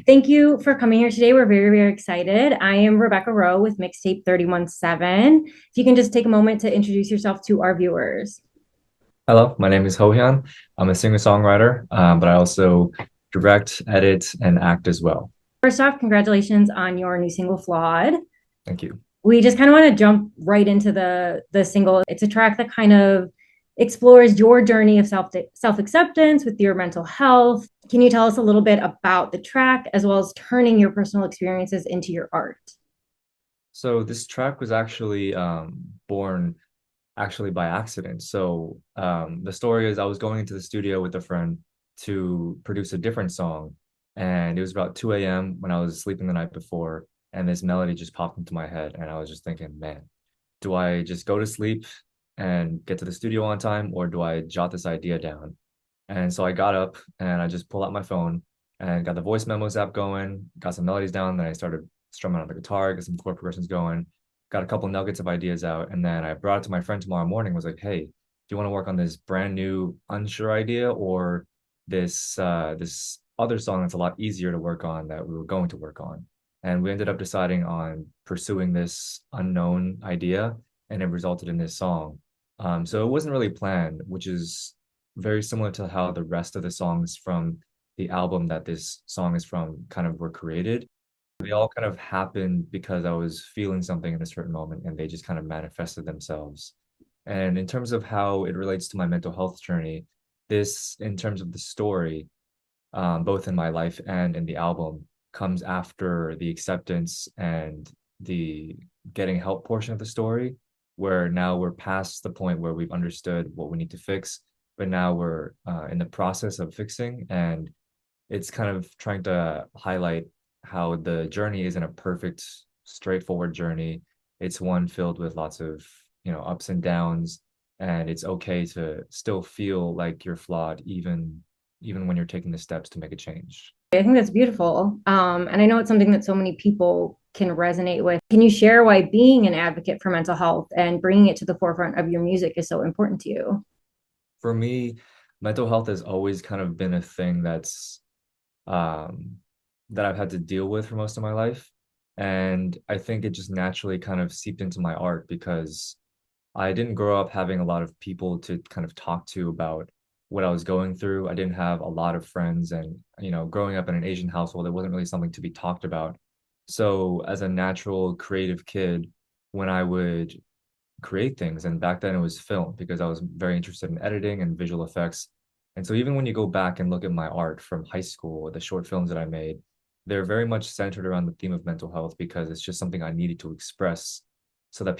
Thank you for coming here today. We're very, very excited. I am Rebecca Rowe with Mixtape 317. If you can just take a moment to introduce yourself to our viewers. Hello, my name is HOHYUN. I'm a singer-songwriter, but I also direct, edit, and act as well. First off, congratulations on your new single, Flawed. Thank you. We just kind of want to jump right into the single. It's a track that kind of explores your journey of self-acceptance with your mental health. Can you tell us a little bit about the track as well as turning your personal experiences into your art? So this track was actually born actually by accident. So the story is I was going into the studio with a friend to produce a different song, and it was about 2 a.m. when I was sleeping the night before, and this melody just popped into my head, and I was just thinking, man, do I just go to sleep and get to the studio on time, or do I jot this idea down? And so I got up and I just pulled out my phone and got the voice memos app going, got some melodies down, then I started strumming on the guitar, got some chord progressions going, got a couple nuggets of ideas out, and then I brought it to my friend tomorrow morning, was like, hey, do you want to work on this brand new unsure idea or this other song that's a lot easier to work on that we were going to work on? And we ended up deciding on pursuing this unknown idea, and it resulted in this song. So it wasn't really planned, which is very similar to how the rest of the songs from the album that this song is from kind of were created. They all kind of happened because I was feeling something in a certain moment and they just kind of manifested themselves. And in terms of how it relates to my mental health journey, this, in terms of the story, both in my life and in the album, comes after the acceptance and the getting help portion of the story, where now we're past the point where we've understood what we need to fix, but now we're in the process of fixing. And it's kind of trying to highlight how the journey isn't a perfect, straightforward journey. It's one filled with lots of, ups and downs, and it's okay to still feel like you're flawed, even when you're taking the steps to make a change. I think that's beautiful. And I know it's something that so many people can resonate with. Can you share why being an advocate for mental health and bringing it to the forefront of your music is so important to you? For me, mental health has always kind of been a thing um, that I've had to deal with for most of my life. And I think it just naturally kind of seeped into my art because I didn't grow up having a lot of people to kind of talk to about what I was going through. I didn't have a lot of friends, and growing up in an Asian household, it wasn't really something to be talked about. So as a natural creative kid, when I would create things, and back then it was film because I was very interested in editing and visual effects. And so even when you go back and look at my art from high school, the short films that I made, they're very much centered around the theme of mental health because it's just something I needed to express so that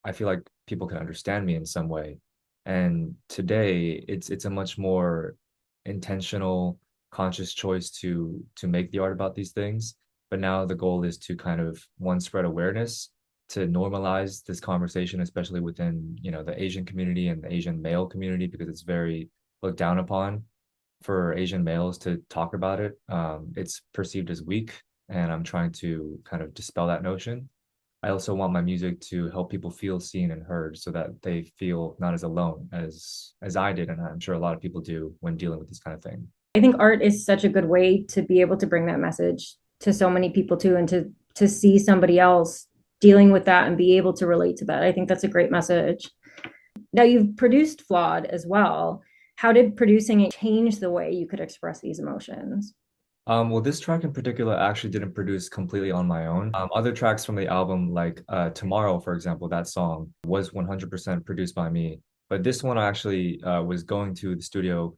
I feel like people could understand me in some way. And today it's a much more intentional, conscious choice to make the art about these things. But now the goal is to kind of one, spread awareness, to normalize this conversation, especially within, the Asian community and the Asian male community, because it's very looked down upon for Asian males to talk about it. It's perceived as weak, and I'm trying to kind of dispel that notion. I also want my music to help people feel seen and heard so that they feel not as alone as I did, and I'm sure a lot of people do when dealing with this kind of thing. I think art is such a good way to be able to bring that message to so many people too, and to see somebody else dealing with that and be able to relate to that. I think that's a great message. Now you've produced Flawed as well. How did producing it change the way you could express these emotions? Well, this track in particular actually didn't produce completely on my own. Other tracks from the album, like Tomorrow, for example, that song was 100% produced by me. But this one I actually was going to the studio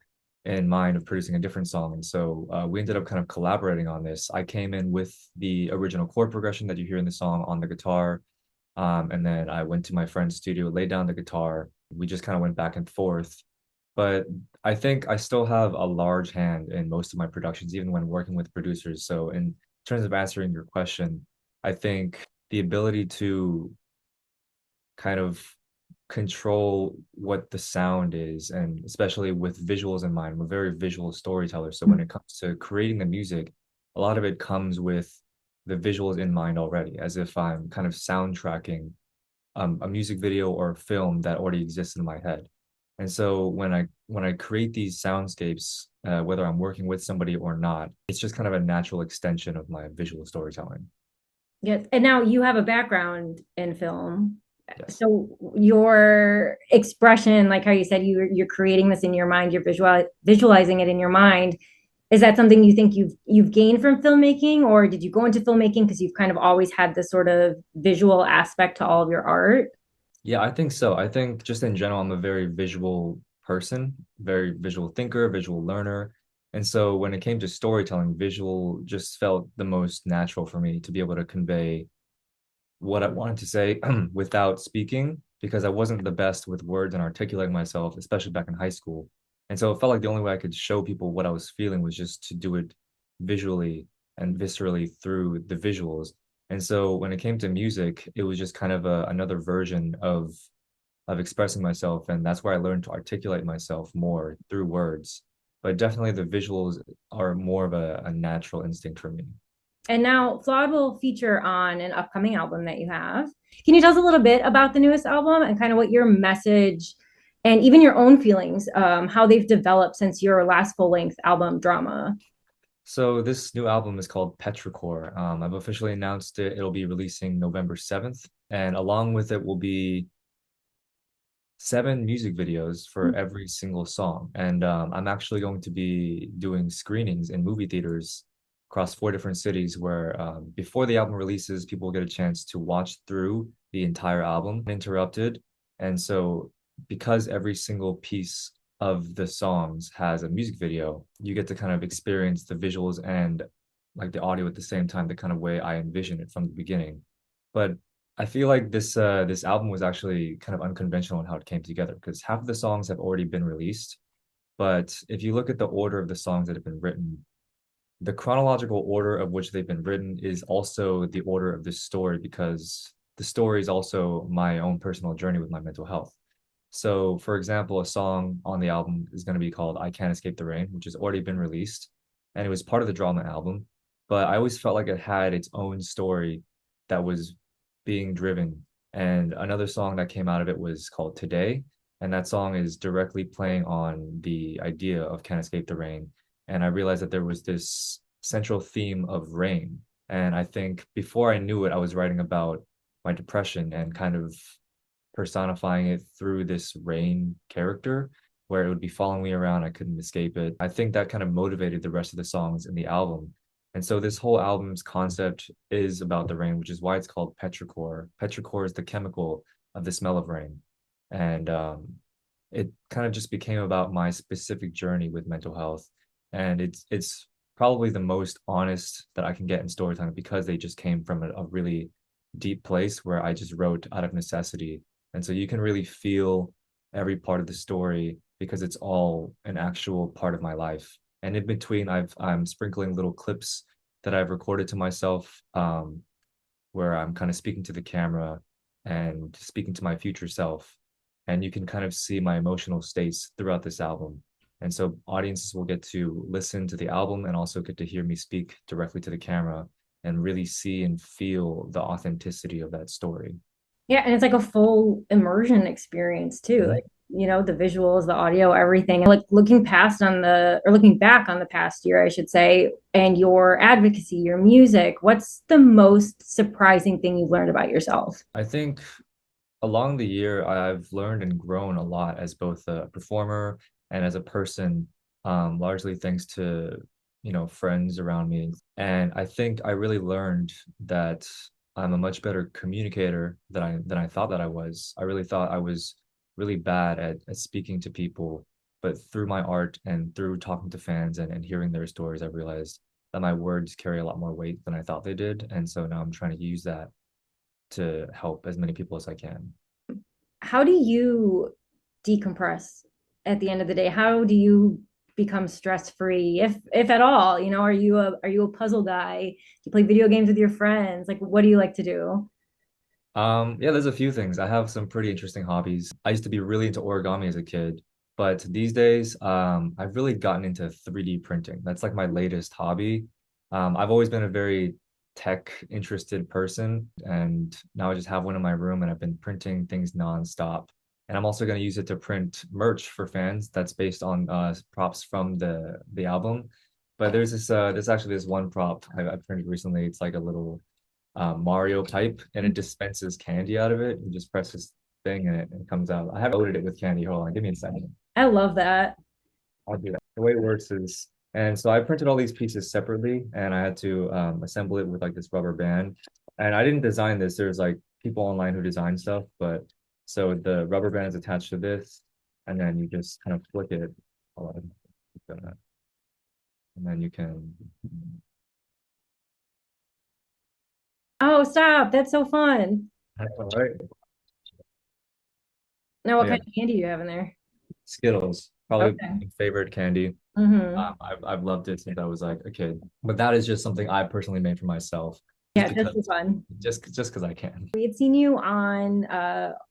in mind of producing a different song. And so we ended up kind of collaborating on this. I came in with the original chord progression that you hear in the song on the guitar. And then I went to my friend's studio, laid down the guitar. We just kind of went back and forth. But I think I still have a large hand in most of my productions, even when working with producers. So in terms of answering your question, I think the ability to kind of control what the sound is, and especially with visuals in mind, we're very visual storytellers. So when it comes to creating the music, a lot of it comes with the visuals in mind already, as if I'm kind of soundtracking a music video or a film that already exists in my head. And so when I create these soundscapes, whether I'm working with somebody or not, it's just kind of a natural extension of my visual storytelling. Yeah. And now you have a background in film. Yes. So your expression, like how you said you're creating this in your mind, you're visualizing it in your mind. Is that something you think you've gained from filmmaking, or did you go into filmmaking because you've kind of always had this sort of visual aspect to all of your art? Yeah, I think so. I think just in general, I'm a very visual person, very visual thinker, visual learner. And so when it came to storytelling, visual just felt the most natural for me to be able to convey what I wanted to say without speaking because I wasn't the best with words and articulating myself, especially back in high school. And so it felt like the only way I could show people what I was feeling was just to do it visually and viscerally through the visuals. And so when it came to music, it was just kind of another version of expressing myself, and that's where I learned to articulate myself more through words. But definitely the visuals are more of a natural instinct for me. And now Flawed will feature on an upcoming album that you have. Can you tell us a little bit about the newest album and kind of what your message and even your own feelings, how they've developed since your last full length album, Drama? So this new album is called Petrichor. I've officially announced it. It'll be releasing November 7th, and along with it will be 7 music videos for every single song. And I'm actually going to be doing screenings in movie theaters across 4 different cities where before the album releases, people will get a chance to watch through the entire album uninterrupted. And so, because every single piece of the songs has a music video, you get to kind of experience the visuals and like the audio at the same time, the kind of way I envision it from the beginning. But I feel like this album was actually kind of unconventional in how it came together because half of the songs have already been released. But if you look at the order of the songs that have been written, the chronological order of which they've been written is also the order of the story because the story is also my own personal journey with my mental health. So, for example, a song on the album is going to be called I Can't Escape the Rain, which has already been released, and it was part of the drama album. But I always felt like it had its own story that was being driven. And another song that came out of it was called Today. And that song is directly playing on the idea of Can't Escape the Rain. And I realized that there was this central theme of rain. And I think before I knew it, I was writing about my depression and kind of personifying it through this rain character where it would be following me around. I couldn't escape it. I think that kind of motivated the rest of the songs in the album. And so this whole album's concept is about the rain, which is why it's called petrichor. Petrichor is the chemical of the smell of rain. And it kind of just became about my specific journey with mental health. And it's probably the most honest that I can get in storytelling because they just came from a really deep place where I just wrote out of necessity. And so you can really feel every part of the story because it's all an actual part of my life. And in between, I'm sprinkling little clips that I've recorded to myself, where I'm kind of speaking to the camera and speaking to my future self. And you can kind of see my emotional states throughout this album. And so audiences will get to listen to the album and also get to hear me speak directly to the camera and really see and feel the authenticity of that story. Yeah, and it's like a full immersion experience too. Mhm. Like, the visuals, the audio, everything. And like looking past on the or looking back on the past year, I should say, and your advocacy, your music, what's the most surprising thing you've learned about yourself? I think along the year, I've learned and grown a lot as both a performer and as a person, largely thanks to, friends around me. And I think I really learned that I'm a much better communicator than I thought that I was. I really thought I was really bad at speaking to people, but through my art and through talking to fans and hearing their stories, I realized that my words carry a lot more weight than I thought they did. And so now I'm trying to use that to help as many people as I can. How do you decompress at the end of the day? How do you become stress free, if at all? Are you a puzzle guy? Do you play video games with your friends? Like, what do you like to do? Yeah, there's a few things. I have some pretty interesting hobbies. I used to be really into origami as a kid, but these days, I've really gotten into 3D printing. That's like my latest hobby. I've always been a very tech interested person, and now I just have one in my room and I've been printing things nonstop. And I'm also going to use it to print merch for fans that's based on props from the album. But there's actually this one prop I printed recently. It's like a little Mario pipe, and it dispenses candy out of it. You just press this thing and it comes out. I haven't loaded it with candy. Hold on, give me a second. I love that. I'll do that. The way it works is, and so I printed all these pieces separately, and I had to assemble it with like this rubber band. And I didn't design this. There's like people online who design stuff, but so the rubber band is attached to this, and then you just kind of flick it, hold on, and then you can. Oh, stop. That's so fun. All right. Now, So what yeah, kind of candy do you have in there? Skittles, probably Okay. my favorite candy. Mm-hmm. I've loved it since I was like a kid. But that is just something I personally made for myself, just Yeah, just for because fun. because I can. We had seen you on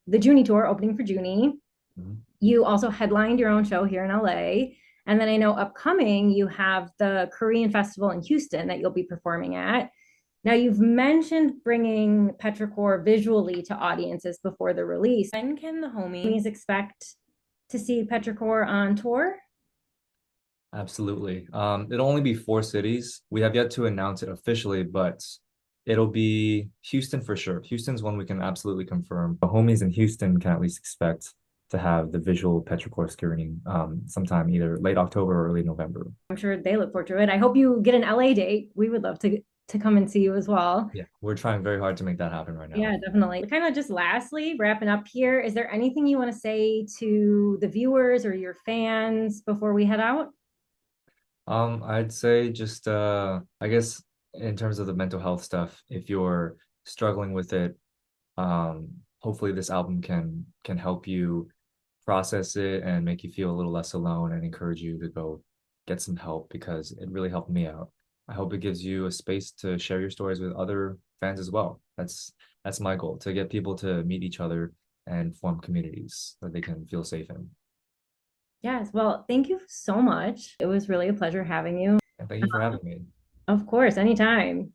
the Junie tour opening for Junie. Mhm. You also headlined your own show here in LA. And then I know upcoming, you have the Korean festival in Houston that you'll be performing at. Now, you've mentioned bringing Petrichor visually to audiences before the release. When can the homies expect to see Petrichor on tour? Absolutely. It'll only be 4 cities. We have yet to announce it officially, but it'll be Houston for sure. Houston's one we can absolutely confirm. The homies in Houston can at least expect to have the visual Petrichor screening sometime either late October or early November. I'm sure they look forward to it. I hope you get an LA date. We would love to come and see you as well. Yeah, we're trying very hard to make that happen right Yeah, now. definitely. Kind of just lastly, wrapping up here, is there anything you want to say to the viewers or your fans before we head out? I'd say just I guess in terms of the mental health stuff, if you're struggling with it, hopefully this album can help you process it and make you feel a little less alone and encourage you to go get some help because it really helped me out. I hope it gives you a space to share your stories with other fans as well. That's my goal, to get people to meet each other and form communities that they can feel safe in. Yes. Well, thank you so much. It was really a pleasure having you. And thank you for having me. Of course, anytime.